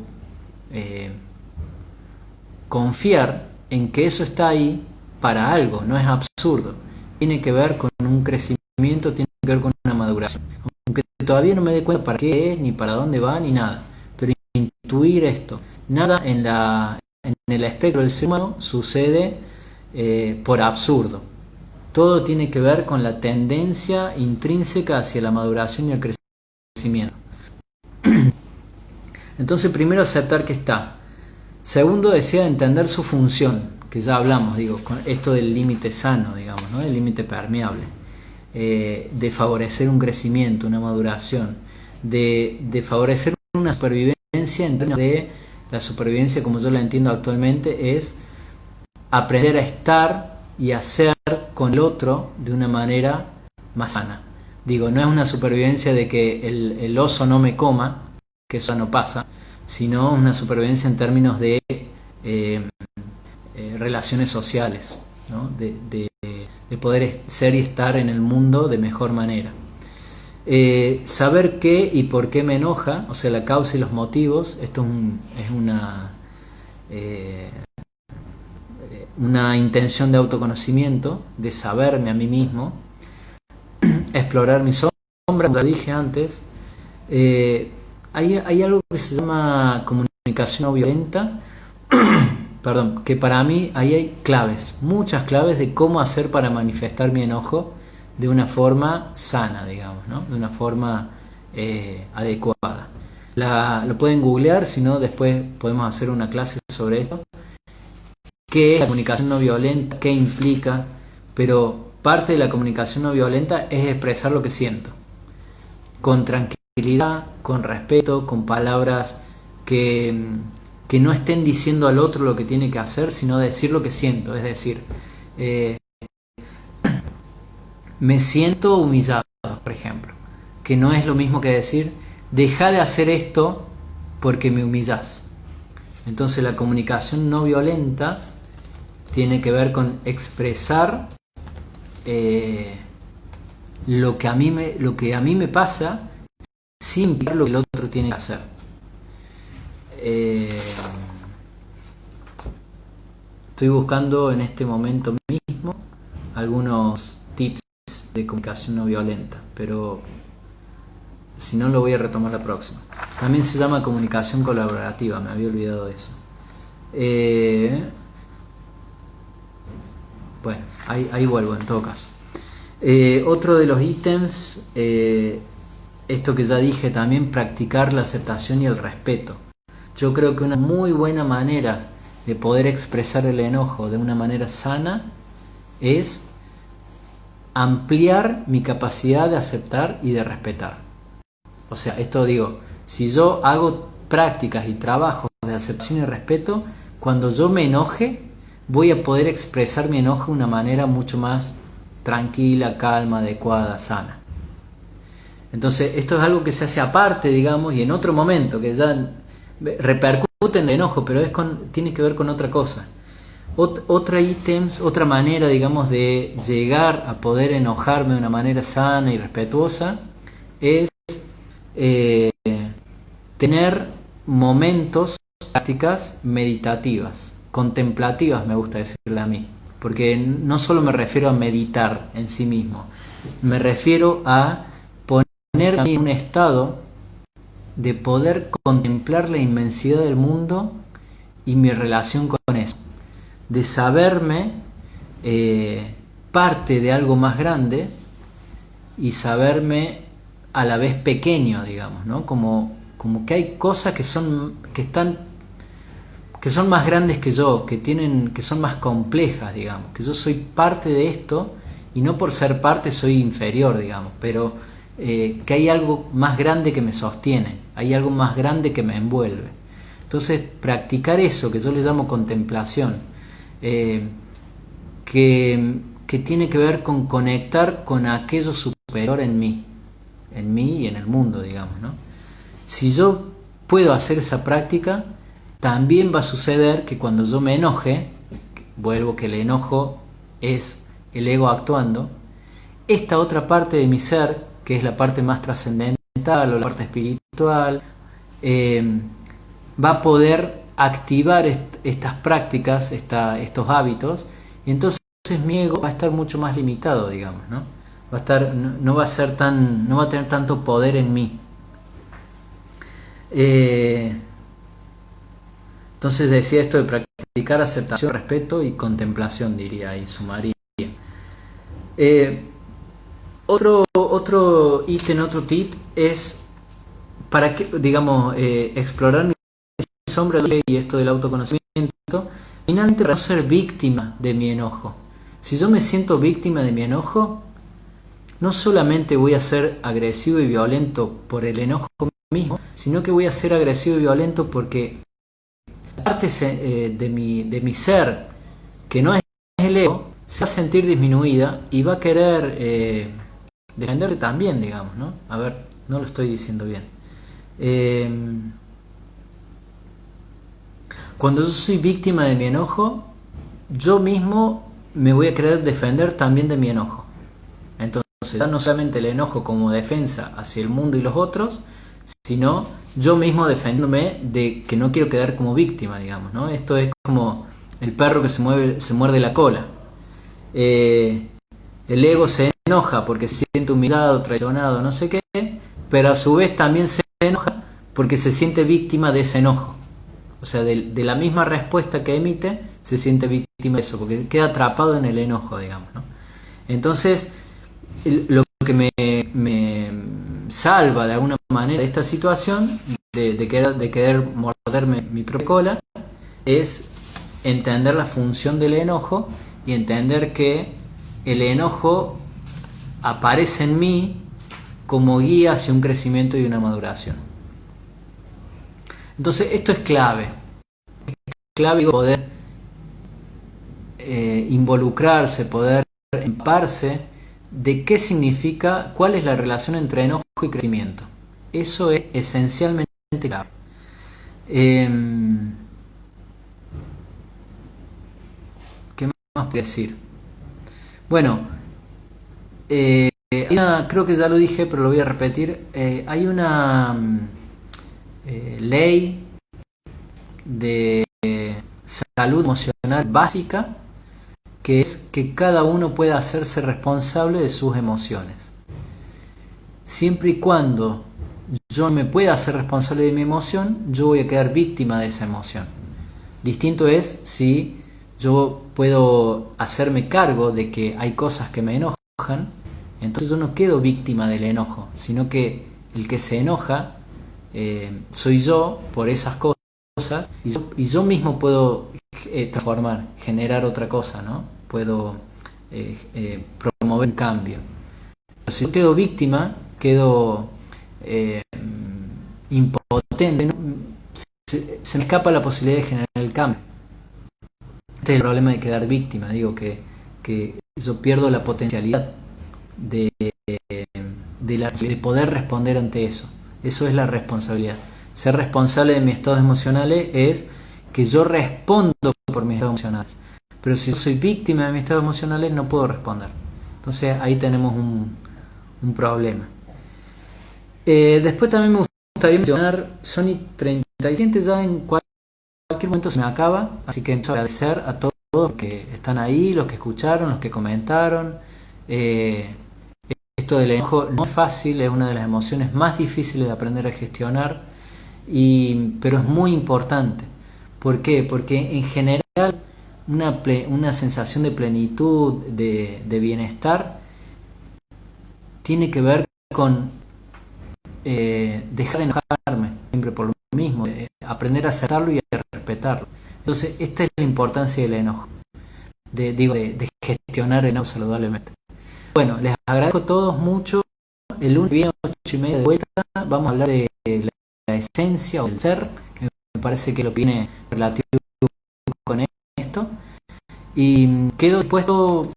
confiar en que eso está ahí para algo, no es absurdo. Tiene que ver con un crecimiento, tiene que ver con una maduración. Aunque todavía no me dé cuenta para qué es, ni para dónde va, ni nada. Pero intuir esto. Nada en el espectro del ser humano sucede por absurdo. Todo tiene que ver con la tendencia intrínseca hacia la maduración y el crecimiento. Entonces, primero aceptar que está. Segundo, desea entender su función, que ya hablamos, con esto del límite sano, digamos, ¿no? El límite permeable, de favorecer un crecimiento, una maduración, de favorecer una supervivencia. En términos de la supervivencia, como yo la entiendo actualmente, es aprender a estar y hacer con el otro de una manera más sana. No es una supervivencia de que el oso no me coma, que eso no pasa, sino una supervivencia en términos de relaciones sociales, ¿no? de poder ser y estar en el mundo de mejor manera. Saber qué y por qué me enoja, o sea, la causa y los motivos. Esto es una intención de autoconocimiento, de saberme a mí mismo, explorar mis sombras, como dije antes. Hay algo que se llama comunicación no violenta, perdón, que para mí ahí hay claves, muchas claves de cómo hacer para manifestar mi enojo de una forma sana, digamos, ¿no? De una forma adecuada. Lo pueden googlear, si no después podemos hacer una clase sobre esto. ¿Qué es la comunicación no violenta? ¿Qué implica? Pero parte de la comunicación no violenta es expresar lo que siento, con tranquilidad, con respeto, con palabras que no estén diciendo al otro lo que tiene que hacer, sino decir lo que siento. Es decir, me siento humillado, por ejemplo, que no es lo mismo que decir, deja de hacer esto porque me humillas. Entonces la comunicación no violenta tiene que ver con expresar lo que a mí me pasa sin implicar lo que el otro tiene que hacer. Estoy buscando en este momento mismo algunos tips de comunicación no violenta, pero si no lo voy a retomar la próxima. También se llama comunicación colaborativa, me había olvidado de eso. Bueno, ahí vuelvo en todo caso. Otro de los ítems, esto que ya dije también, practicar la aceptación y el respeto. Yo creo que una muy buena manera de poder expresar el enojo de una manera sana es ampliar mi capacidad de aceptar y de respetar. O sea, esto si yo hago prácticas y trabajos de aceptación y respeto, cuando yo me enoje, voy a poder expresar mi enojo de una manera mucho más tranquila, calma, adecuada, sana. Entonces, esto es algo que se hace aparte, digamos, y en otro momento, que ya repercute en el enojo, pero tiene que ver con otra cosa. Otra manera, digamos, de llegar a poder enojarme de una manera sana y respetuosa es tener momentos, prácticas meditativas, contemplativas, me gusta decirle a mí, porque no solo me refiero a meditar en sí mismo, me refiero a ponerme en un estado de poder contemplar la inmensidad del mundo y mi relación con eso, de saberme parte de algo más grande y saberme a la vez pequeño, digamos, ¿no? Como que hay cosas que son más grandes que yo, que son más complejas, digamos, que yo soy parte de esto y no por ser parte soy inferior, digamos, pero que hay algo más grande que me sostiene, hay algo más grande que me envuelve. Entonces, practicar eso, que yo le llamo contemplación, que tiene que ver con conectar con aquello superior en mí y en el mundo, digamos, ¿no? Si yo puedo hacer esa práctica, también va a suceder que cuando yo me enoje, vuelvo que el enojo es el ego actuando, esta otra parte de mi ser, que es la parte más trascendental o la parte espiritual, va a poder activar estas prácticas, estos hábitos, y entonces mi ego va a estar mucho más limitado, digamos, ¿no? Va a estar, no va a ser no va a tener tanto poder en mí. Entonces decía esto de practicar aceptación, respeto y contemplación, diría, y sumaría. Otro ítem, otro tip es para que, digamos, explorar mi sombra y esto del autoconocimiento, finalmente no ser víctima de mi enojo. Si yo me siento víctima de mi enojo, no solamente voy a ser agresivo y violento por el enojo mismo, sino que voy a ser agresivo y violento porque parte de mi ser, que no es el ego, se va a sentir disminuida y va a querer defenderse también, digamos, ¿no? A ver, no lo estoy diciendo bien. Cuando yo soy víctima de mi enojo, yo mismo me voy a querer defender también de mi enojo. Entonces, no solamente el enojo como defensa hacia el mundo y los otros, sino yo mismo defendiéndome de que no quiero quedar como víctima, digamos, ¿no? Esto es como el perro que se muerde la cola. El ego se enoja porque se siente humillado, traicionado, no sé qué, pero a su vez también se enoja porque se siente víctima de ese enojo. O sea, de la misma respuesta que emite, se siente víctima de eso, porque queda atrapado en el enojo, digamos, ¿no? Entonces, lo que me salva de alguna manera de esta situación, de querer morderme mi propia cola, es entender la función del enojo y entender que el enojo aparece en mí como guía hacia un crecimiento y una maduración. Entonces esto es clave poder involucrarse, poder empaparse de qué significa, cuál es la relación entre enojo y crecimiento. Eso es esencialmente clave. ¿Qué más podría decir? Bueno, creo que ya lo dije, pero lo voy a repetir. Hay una ley de salud emocional básica, que es que cada uno pueda hacerse responsable de sus emociones. Siempre y cuando yo me pueda hacer responsable de mi emoción, yo voy a quedar víctima de esa emoción. Distinto es si yo puedo hacerme cargo de que hay cosas que me enojan, entonces yo no quedo víctima del enojo, sino que el que se enoja soy yo por esas cosas, y yo mismo puedo transformar, generar otra cosa, ¿no? Puedo promover un cambio. Pero si yo quedo víctima, quedo impotente, ¿no? Se me escapa la posibilidad de generar el cambio. Este es el problema de quedar víctima, digo que yo pierdo la potencialidad de poder responder ante eso. Eso es la responsabilidad. Ser responsable de mis estados emocionales es que yo respondo por mis estados emocionales. Pero si yo soy víctima de mis estados emocionales, no puedo responder. Entonces ahí tenemos un problema. Después también me gustaría mencionar, son y 37, ya en cualquier momento se me acaba, así que agradecer a todos los que están ahí, los que escucharon, los que comentaron. Esto del enojo no es fácil, es una de las emociones más difíciles de aprender a gestionar, pero es muy importante. ¿Por qué? Porque en general una sensación de plenitud, de bienestar, tiene que ver con dejar de enojarme siempre por lo mismo, aprender a aceptarlo y a respetarlo. Entonces esta es la importancia del enojo, de gestionar el enojo saludablemente. Bueno, les agradezco a todos mucho el lunes que viene, 8:30 de vuelta, vamos a hablar de la esencia o del ser, que me parece que lo que viene relativo con esto. Y quedo dispuesto